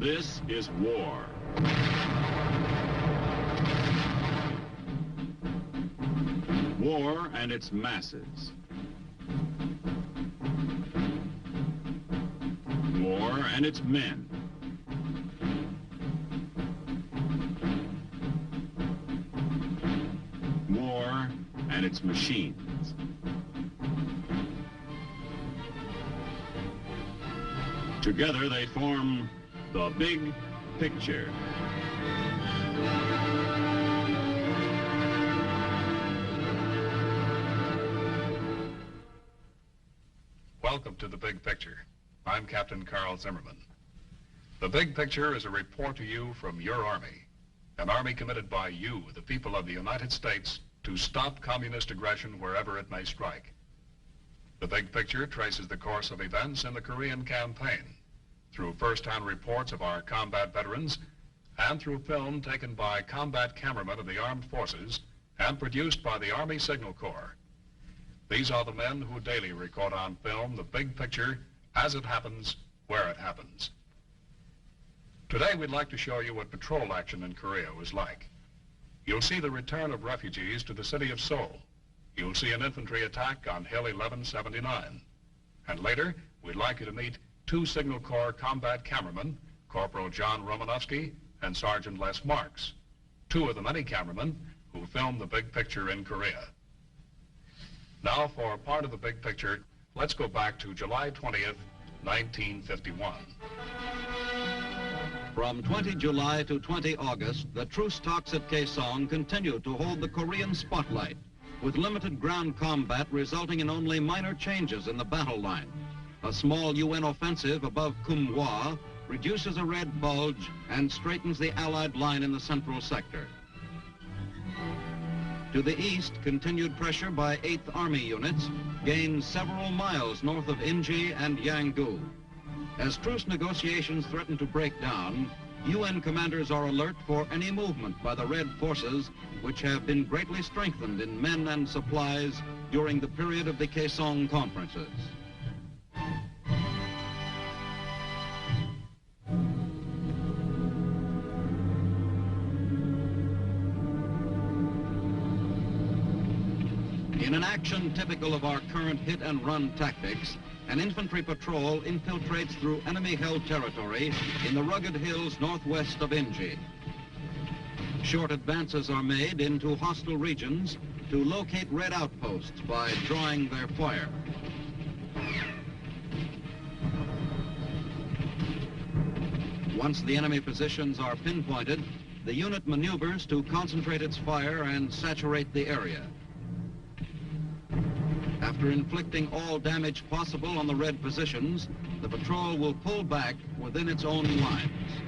This is war. War and its masses. War and its men. War and its machines. Together they form the big picture. Welcome to the Big Picture. I'm Captain Carl Zimmerman. The Big Picture is a report to you from your Army, an Army committed by you, the people of the United States, to stop communist aggression wherever it may strike. The Big Picture traces the course of events in the Korean campaign through first-hand reports of our combat veterans and through film taken by combat cameramen of the armed forces and produced by the Army Signal Corps. These are the men who daily record on film the big picture as it happens, where it happens. Today we'd like to show you what patrol action in Korea was like. You'll see the return of refugees to the city of Seoul. You'll see an infantry attack on Hill 1179. And later, we'd like you to meet two Signal Corps combat cameramen, Corporal John Romanowski and Sergeant Les Marks, two of the many cameramen who filmed the big picture in Korea. Now, for part of the big picture, let's go back to July 20th, 1951. From 20 July to 20 August, the truce talks at Kaesong continued to hold the Korean spotlight, with limited ground combat resulting in only minor changes in the battle line. A small UN offensive above Kumhwa reduces a red bulge and straightens the Allied line in the central sector. To the east, continued pressure by 8th Army units gains several miles north of Inji and Yanggu. As truce negotiations threaten to break down, UN commanders are alert for any movement by the Red forces, which have been greatly strengthened in men and supplies during the period of the Kaesong conferences. In an action typical of our current hit-and-run tactics, an infantry patrol infiltrates through enemy-held territory in the rugged hills northwest of Inji. Short advances are made into hostile regions to locate Red outposts by drawing their fire. Once the enemy positions are pinpointed, the unit maneuvers to concentrate its fire and saturate the area. After inflicting all damage possible on the Red positions, the patrol will pull back within its own lines.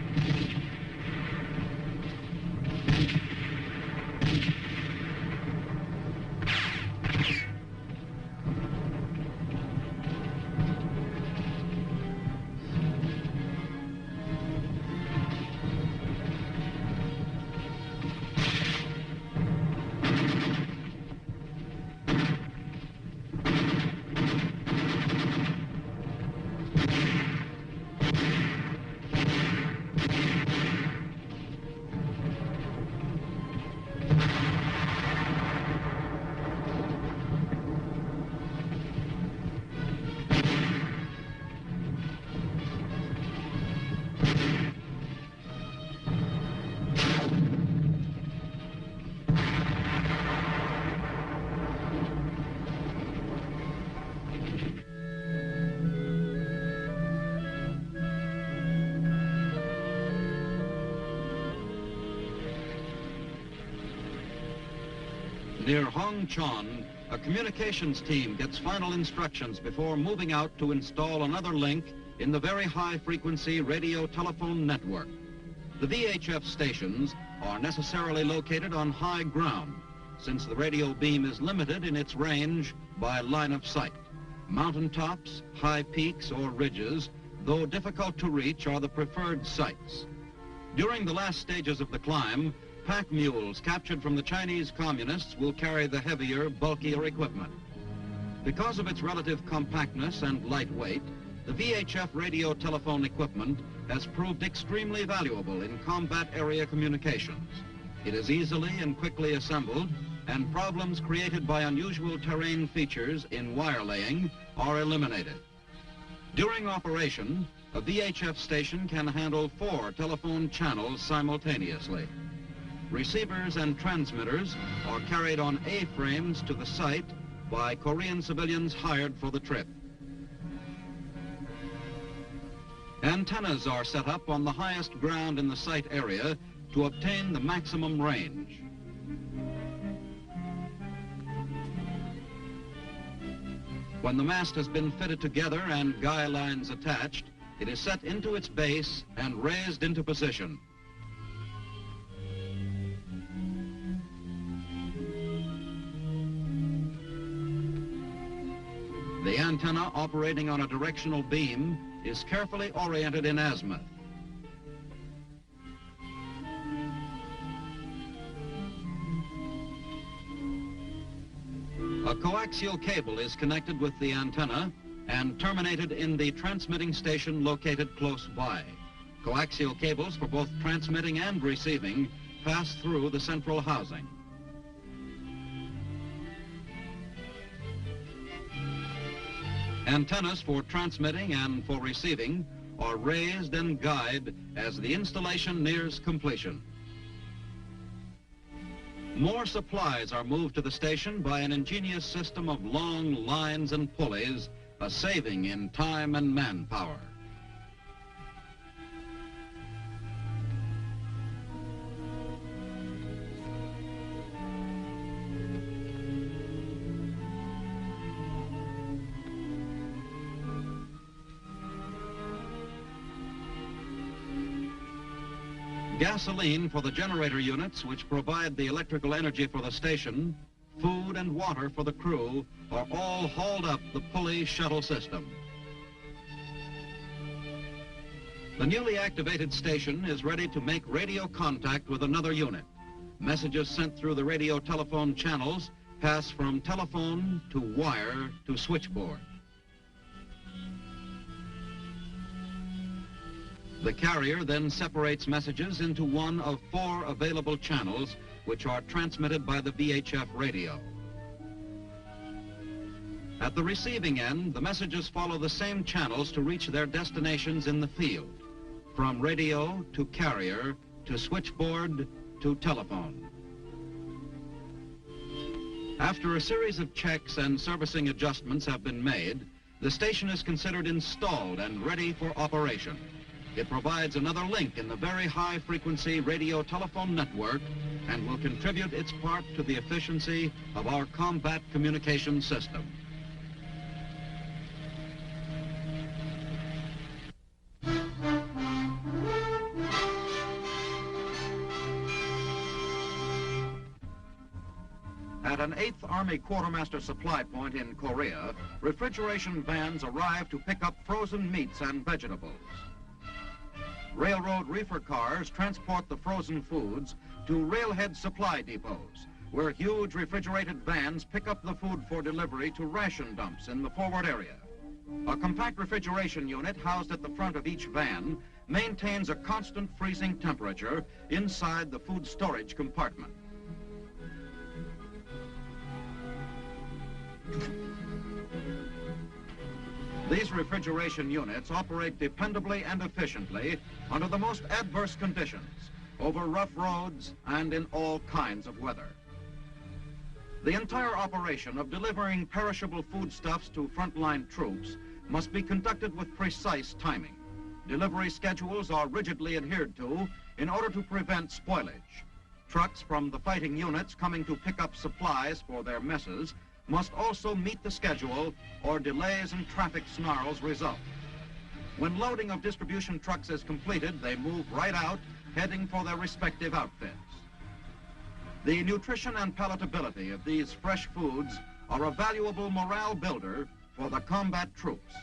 Near Hongchon, a communications team gets final instructions before moving out to install another link in the very high-frequency radio-telephone network. The VHF stations are necessarily located on high ground, since the radio beam is limited in its range by line of sight. Mountaintops, high peaks, or ridges, though difficult to reach, are the preferred sites. During the last stages of the climb, pack mules captured from the Chinese communists will carry the heavier, bulkier equipment. Because of its relative compactness and light weight, the VHF radio telephone equipment has proved extremely valuable in combat area communications. It is easily and quickly assembled, and problems created by unusual terrain features in wire laying are eliminated. During operation, a VHF station can handle 4 telephone channels simultaneously. Receivers and transmitters are carried on A-frames to the site by Korean civilians hired for the trip. Antennas are set up on the highest ground in the site area to obtain the maximum range. When the mast has been fitted together and guy lines attached, it is set into its base and raised into position. The antenna operating on a directional beam is carefully oriented in azimuth. A coaxial cable is connected with the antenna and terminated in the transmitting station located close by. Coaxial cables for both transmitting and receiving pass through the central housing. Antennas for transmitting and for receiving are raised and guyed as the installation nears completion. More supplies are moved to the station by an ingenious system of long lines and pulleys, a saving in time and manpower. Gasoline for the generator units which provide the electrical energy for the station, food and water for the crew are all hauled up the pulley shuttle system. The newly activated station is ready to make radio contact with another unit. Messages sent through the radio telephone channels pass from telephone to wire to switchboard. The carrier then separates messages into one of 4 available channels which are transmitted by the VHF radio. At the receiving end, the messages follow the same channels to reach their destinations in the field, from radio to carrier to switchboard to telephone. After a series of checks and servicing adjustments have been made, the station is considered installed and ready for operation. It provides another link in the very high-frequency radio telephone network and will contribute its part to the efficiency of our combat communication system. At an 8th Army Quartermaster supply point in Korea, refrigeration vans arrive to pick up frozen meats and vegetables. Railroad reefer cars transport the frozen foods to railhead supply depots, where huge refrigerated vans pick up the food for delivery to ration dumps in the forward area. A compact refrigeration unit housed at the front of each van maintains a constant freezing temperature inside the food storage compartment. These refrigeration units operate dependably and efficiently under the most adverse conditions, over rough roads and in all kinds of weather. The entire operation of delivering perishable foodstuffs to frontline troops must be conducted with precise timing. Delivery schedules are rigidly adhered to in order to prevent spoilage. Trucks from the fighting units coming to pick up supplies for their messes must also meet the schedule, or delays and traffic snarls result. When loading of distribution trucks is completed, they move right out, heading for their respective outfits. The nutrition and palatability of these fresh foods are a valuable morale builder for the combat troops.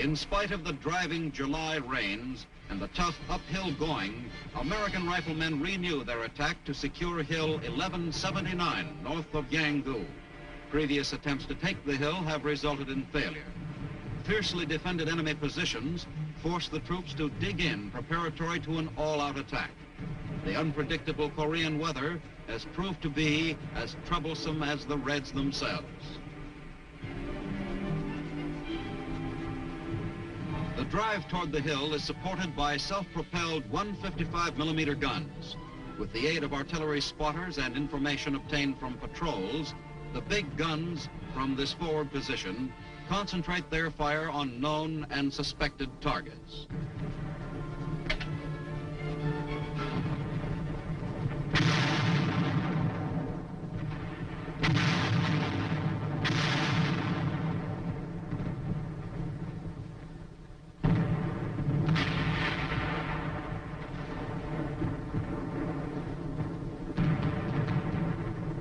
In spite of the driving July rains and the tough uphill going, American riflemen renew their attack to secure Hill 1179 north of Yanggu. Previous attempts to take the hill have resulted in failure. Fiercely defended enemy positions force the troops to dig in preparatory to an all-out attack. The unpredictable Korean weather has proved to be as troublesome as the Reds themselves. The drive toward the hill is supported by self-propelled 155mm guns. With the aid of artillery spotters and information obtained from patrols, the big guns from this forward position concentrate their fire on known and suspected targets.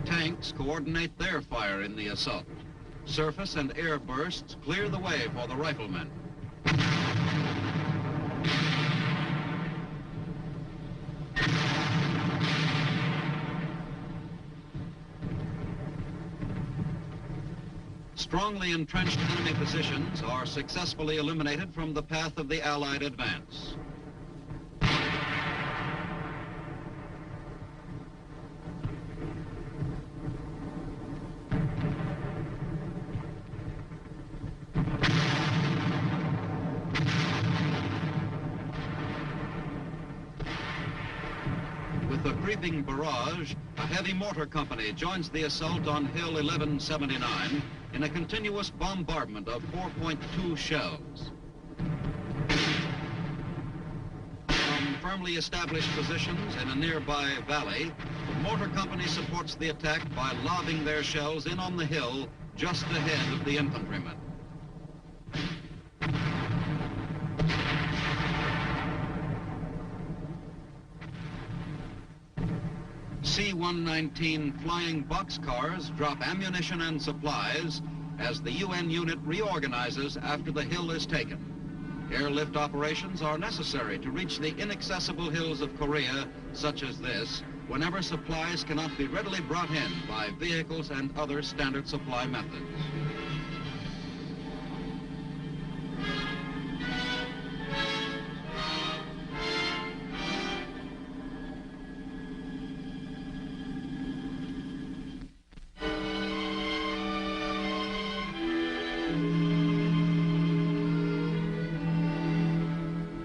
Tanks coordinate their fire in the assault. Surface and air bursts clear the way for the riflemen. Strongly entrenched enemy positions are successfully eliminated from the path of the Allied advance. With a creeping barrage, a heavy mortar company joins the assault on Hill 1179 in a continuous bombardment of 4.2 shells. From firmly established positions in a nearby valley, the mortar company supports the attack by lobbing their shells in on the hill just ahead of the infantrymen. C-119 flying boxcars drop ammunition and supplies as the UN unit reorganizes after the hill is taken. Airlift operations are necessary to reach the inaccessible hills of Korea, such as this, whenever supplies cannot be readily brought in by vehicles and other standard supply methods.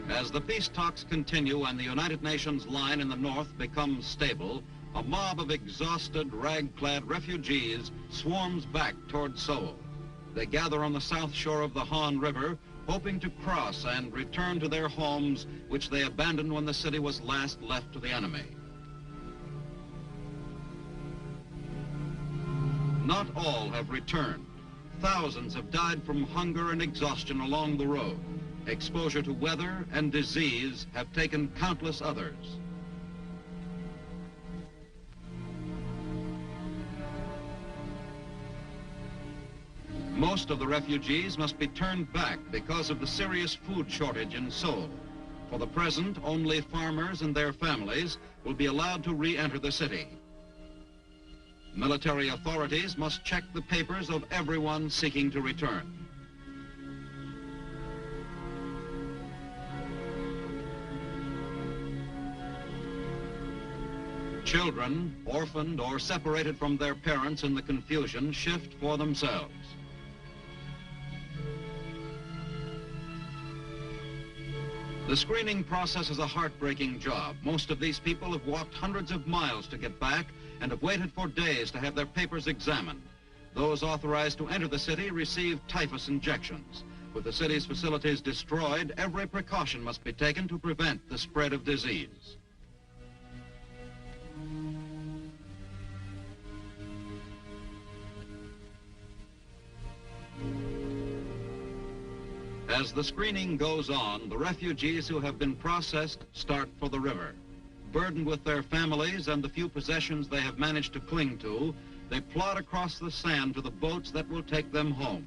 As the peace talks continue and the United Nations line in the north becomes stable, a mob of exhausted, rag-clad refugees swarms back toward Seoul. They gather on the south shore of the Han River, hoping to cross and return to their homes, which they abandoned when the city was last left to the enemy. Not all have returned. Thousands have died from hunger and exhaustion along the road. Exposure to weather and disease have taken countless others. Most of the refugees must be turned back because of the serious food shortage in Seoul. For the present, only farmers and their families will be allowed to re-enter the city. Military authorities must check the papers of everyone seeking to return. Children, orphaned or separated from their parents in the confusion, shift for themselves. The screening process is a heartbreaking job. Most of these people have walked hundreds of miles to get back and have waited for days to have their papers examined. Those authorized to enter the city receive typhus injections. With the city's facilities destroyed, every precaution must be taken to prevent the spread of disease. As the screening goes on, the refugees who have been processed start for the river. Burdened with their families and the few possessions they have managed to cling to, they plod across the sand to the boats that will take them home.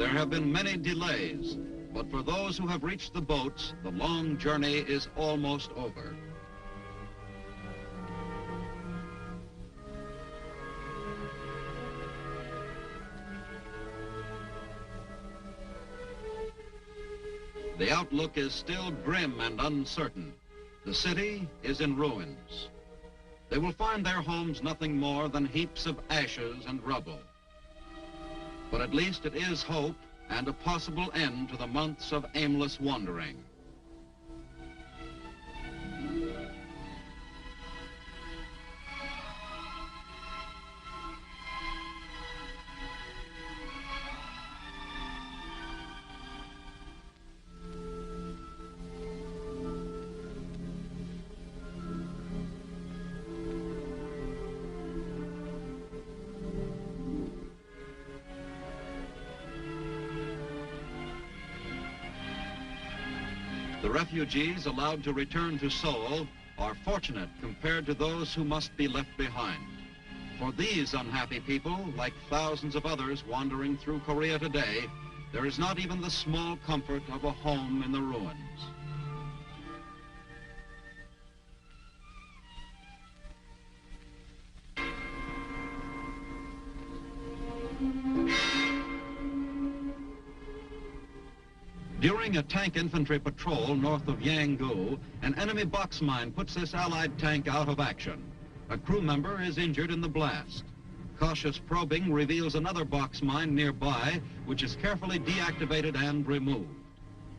There have been many delays, but for those who have reached the boats, the long journey is almost over. The outlook is still grim and uncertain. The city is in ruins. They will find their homes nothing more than heaps of ashes and rubble. But at least it is hope and a possible end to the months of aimless wandering. The refugees allowed to return to Seoul are fortunate compared to those who must be left behind. For these unhappy people, like thousands of others wandering through Korea today, there is not even the small comfort of a home in the ruins. During a tank infantry patrol north of Yanggu, an enemy box mine puts this Allied tank out of action. A crew member is injured in the blast. Cautious probing reveals another box mine nearby, which is carefully deactivated and removed.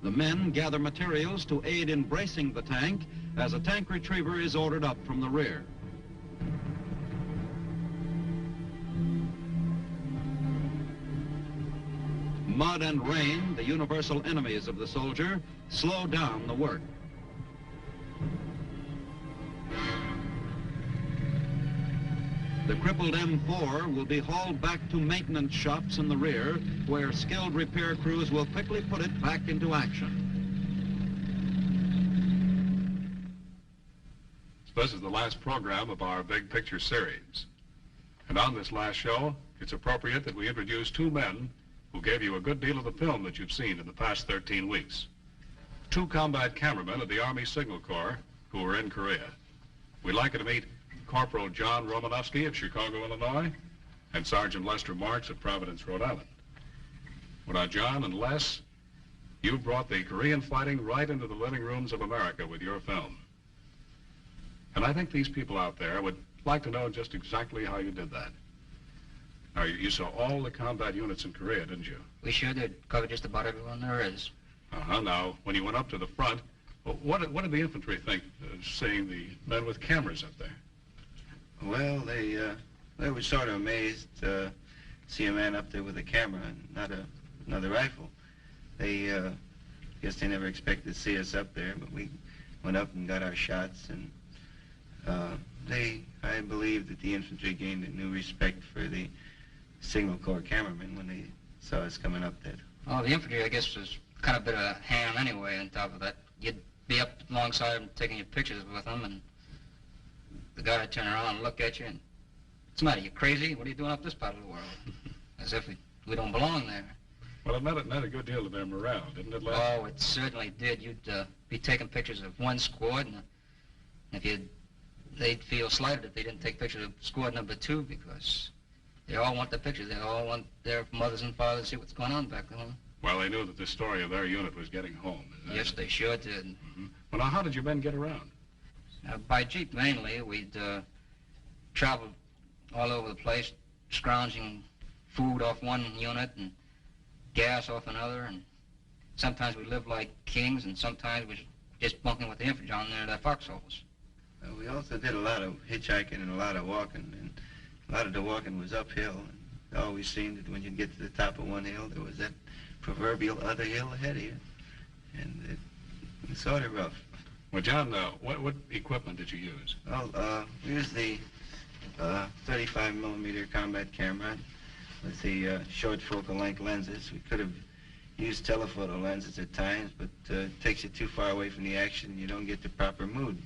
The men gather materials to aid in bracing the tank as a tank retriever is ordered up from the rear. Mud and rain, the universal enemies of the soldier, slow down the work. The crippled M4 will be hauled back to maintenance shops in the rear, where skilled repair crews will quickly put it back into action. This is the last program of our Big Picture series. And on this last show, it's appropriate that we introduce two men who gave you a good deal of the film that you've seen in the past 13 weeks. Two combat cameramen of the Army Signal Corps who were in Korea. We'd like you to meet Corporal John Romanowski of Chicago, Illinois, and Sergeant Lester Marks of Providence, Rhode Island. Well, now, John and Les, you brought the Korean fighting right into the living rooms of America with your film. And I think these people out there would like to know just exactly how you did that. Now, you saw all the combat units in Korea, didn't you? We sure did. Covered just about everyone there is. Now, when you went up to the front, what did the infantry think, seeing the men with cameras up there? Well, they were sort of amazed to see a man up there with a camera and not another rifle. They guess they never expected to see us up there, but we went up and got our shots, and I believe that the infantry gained a new respect for the Signal Corps cameramen when they saw us coming up there. Oh, the infantry, I guess, was kind of a bit of a ham anyway. On top of that, you'd be up alongside them taking your pictures with them, and the guy would turn around and look at you and, "What's the matter, you crazy? What are you doing up this part of the world?" As if we don't belong there. Well, it meant a good deal to their morale, didn't it, Les? Oh, it certainly did. You'd be taking pictures of one squad, and they'd feel slighted if they didn't take pictures of squad number 2, because they all want the pictures. They all want their mothers and fathers to see what's going on back home. Well, they knew that the story of their unit was getting home. Yes, they sure did. Mm-hmm. Well, now, how did your men get around? By jeep, mainly. We'd travel all over the place, scrounging food off one unit and gas off another, and sometimes we lived like kings, and sometimes we just bunking with the infantry down there in their foxholes. We also did a lot of hitchhiking and a lot of walking, and a lot of the walking was uphill. And it always seemed that when you'd get to the top of one hill, there was that proverbial other hill ahead of you, and it was sort of rough. Well, John, what equipment did you use? Well, we used the 35mm combat camera with the short focal length lenses. We could have used telephoto lenses at times, but it takes you too far away from the action and you don't get the proper mood.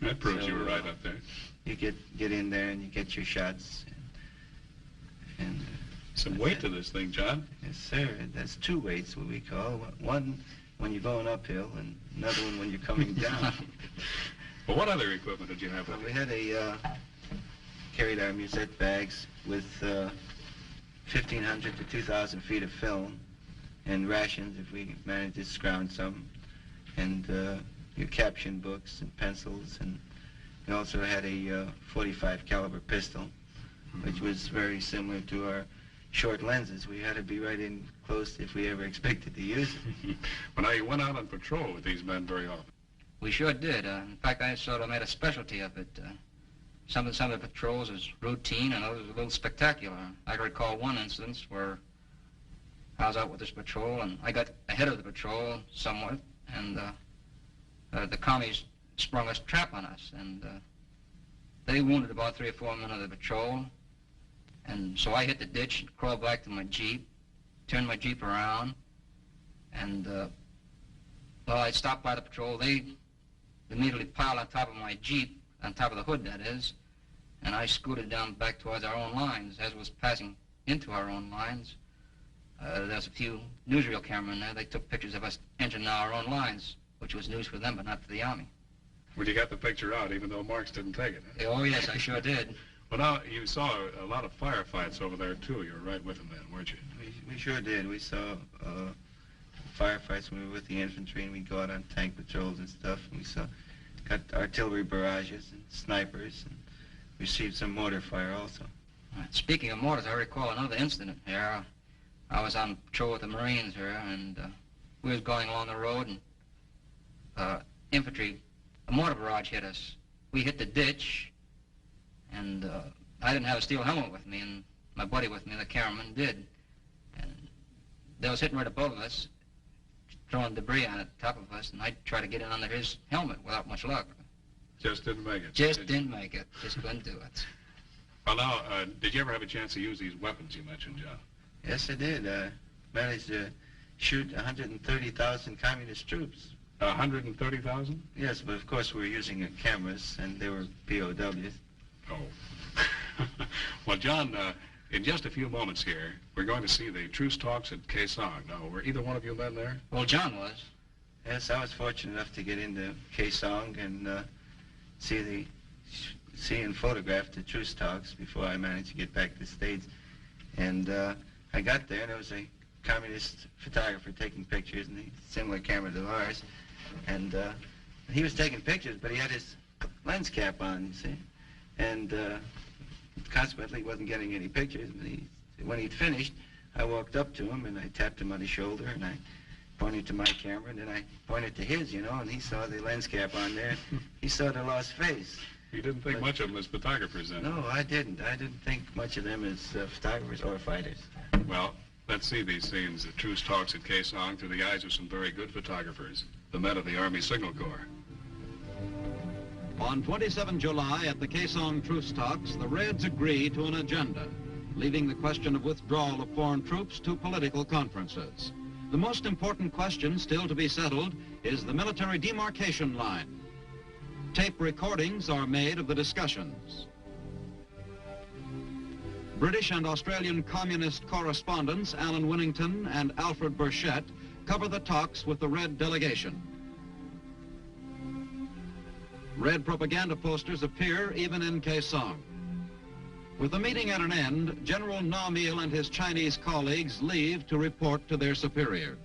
That proves you were right up there. You get in there and you get your shots. And Some weight to this thing, John. Yes, sir. That's two weights, what we call. One when you're going uphill and another one when you're coming down. Well, what other equipment did you have Well, with we you? had carried our musette bags with 1,500 to 2,000 feet of film and rations if we managed to scrounge some, and your caption books and pencils, and we also had a 45 caliber pistol, which was very similar to our short lenses. We had to be right in close if we ever expected to use it. Well, now, you went out on patrol with these men very often. We sure did. In fact, I sort of made a specialty of it. Some of the patrols was routine and others was a little spectacular. I can recall one instance where I was out with this patrol and I got ahead of the patrol somewhat, and the commies sprung a trap on us, and they wounded about 3 or 4 men of the patrol, and so I hit the ditch and crawled back to my Jeep, turned my Jeep around, and well, I stopped by the patrol. They immediately piled on top of my Jeep, on top of the hood, that is, and I scooted down back towards our own lines. As was passing into our own lines, there's a few newsreel cameramen there. They took pictures of us entering our own lines, which was news for them, but not for the Army. Well, you got the picture out, even though Marks didn't take it, huh? Oh, yes, I sure did. Well, now, you saw a lot of firefights over there, too. You were right with them then, weren't you? We sure did. We saw firefights when we were with the infantry, and we'd go out on tank patrols and stuff, and we got artillery barrages and snipers, and received some mortar fire also. Speaking of mortars, I recall another incident here. I was on patrol with the Marines here, and we was going along the road, and infantry, a mortar barrage hit us. We hit the ditch, and I didn't have a steel helmet with me, and my buddy with me, the cameraman, did. And they was hitting right above us, throwing debris on it, top of us, and I tried to get in under his helmet without much luck. Just didn't make it. Just didn't make it. Just couldn't do it. Well, now, did you ever have a chance to use these weapons you mentioned, John? Yes, I did. Managed to shoot 130,000 communist troops. 130,000? Yes, but of course we were using cameras, and they were POWs. Oh. Well, John, in just a few moments here, we're going to see the truce talks at Kaesong. Now, were either one of you men there? Well, John was. Yes, I was fortunate enough to get into Kaesong and see and photograph the truce talks before I managed to get back to the States. And I got there, and there was a communist photographer taking pictures, and a similar camera to ours. And he was taking pictures, but he had his lens cap on, you see. And consequently, he wasn't getting any pictures. But when he'd finished, I walked up to him, and I tapped him on the shoulder, and I pointed to my camera, and then I pointed to his, you know, and he saw the lens cap on there. He saw the lost face. You didn't think much of them as photographers, then? No, I didn't. I didn't think much of them as photographers or fighters. Well, let's see these scenes, the truce talks at Kaesong, through the eyes of some very good photographers, the men of the Army Signal Corps. On 27 July at the Kaesong truce talks, the Reds agree to an agenda, leaving the question of withdrawal of foreign troops to political conferences. The most important question still to be settled is the military demarcation line. Tape recordings are made of the discussions. British and Australian communist correspondents Alan Winnington and Alfred Burchett cover the talks with the Red delegation. Red propaganda posters appear even in Kaesong. With the meeting at an end, General Na Mil and his Chinese colleagues leave to report to their superiors.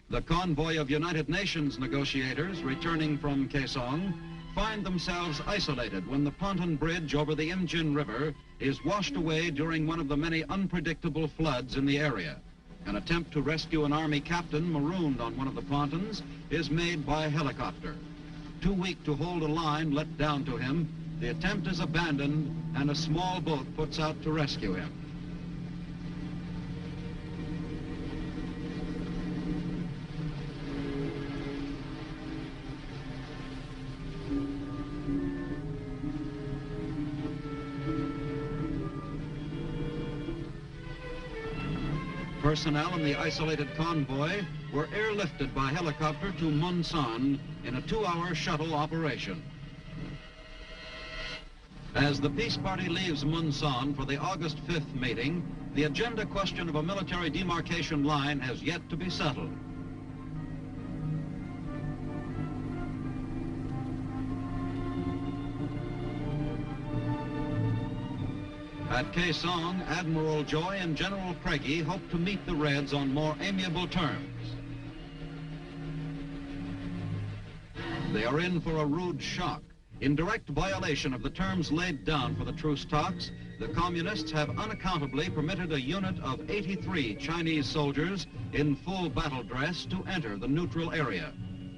The convoy of United Nations negotiators returning from Kaesong find themselves isolated when the pontoon bridge over the Imjin River is washed away during one of the many unpredictable floods in the area. An attempt to rescue an Army captain marooned on one of the pontoons is made by helicopter. Too weak to hold a line let down to him, the attempt is abandoned and a small boat puts out to rescue him. Personnel in the isolated convoy were airlifted by helicopter to Munsan in a 2-hour shuttle operation. As the peace party leaves Munsan for the August 5th meeting, the agenda question of a military demarcation line has yet to be settled. At Kaesong, Admiral Joy and General Craigie hope to meet the Reds on more amiable terms. They are in for a rude shock. In direct violation of the terms laid down for the truce talks, the communists have unaccountably permitted a unit of 83 Chinese soldiers in full battle dress to enter the neutral area.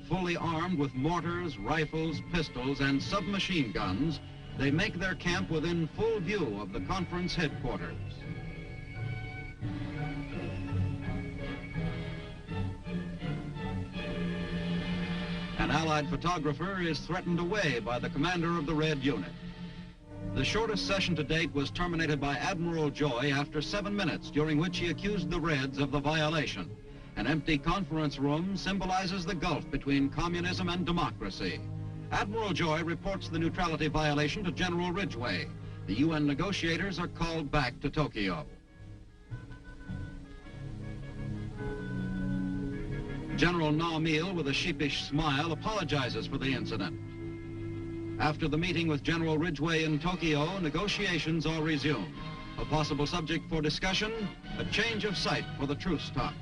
Fully armed with mortars, rifles, pistols, and submachine guns, they make their camp within full view of the conference headquarters. An Allied photographer is threatened away by the commander of the Red Unit. The shortest session to date was terminated by Admiral Joy after 7 minutes, during which he accused the Reds of the violation. An empty conference room symbolizes the gulf between communism and democracy. Admiral Joy reports the neutrality violation to General Ridgway. The UN negotiators are called back to Tokyo. General Na Mil, with a sheepish smile, apologizes for the incident. After the meeting with General Ridgway in Tokyo, negotiations are resumed. A possible subject for discussion, a change of site for the truce talks.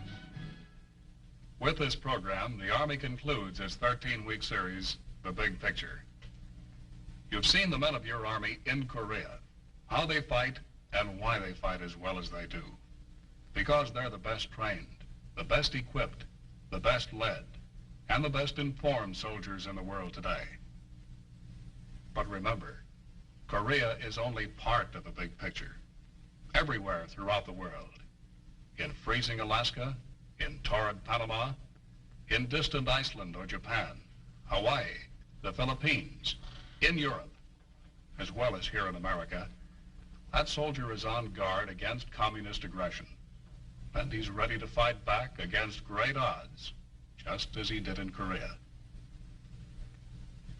With this program, the Army concludes its 13-week series, The Big Picture. You've seen the men of your Army in Korea, how they fight and why they fight as well as they do. Because they're the best trained, the best equipped, the best led, and the best informed soldiers in the world today. But remember, Korea is only part of the big picture. Everywhere throughout the world, in freezing Alaska, in torrid Panama, in distant Iceland or Japan, Hawaii, the Philippines, in Europe, as well as here in America, that soldier is on guard against communist aggression. And he's ready to fight back against great odds, just as he did in Korea.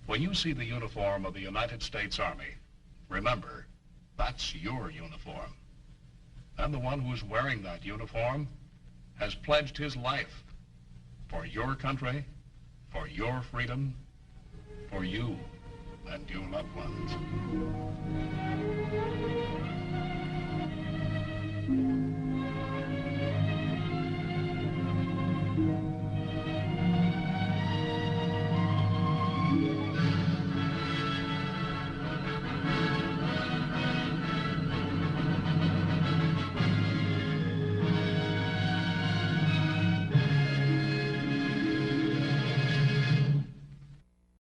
When you see the uniform of the United States Army, remember, that's your uniform. And the one who's wearing that uniform has pledged his life for your country, for your freedom, for you and your loved ones.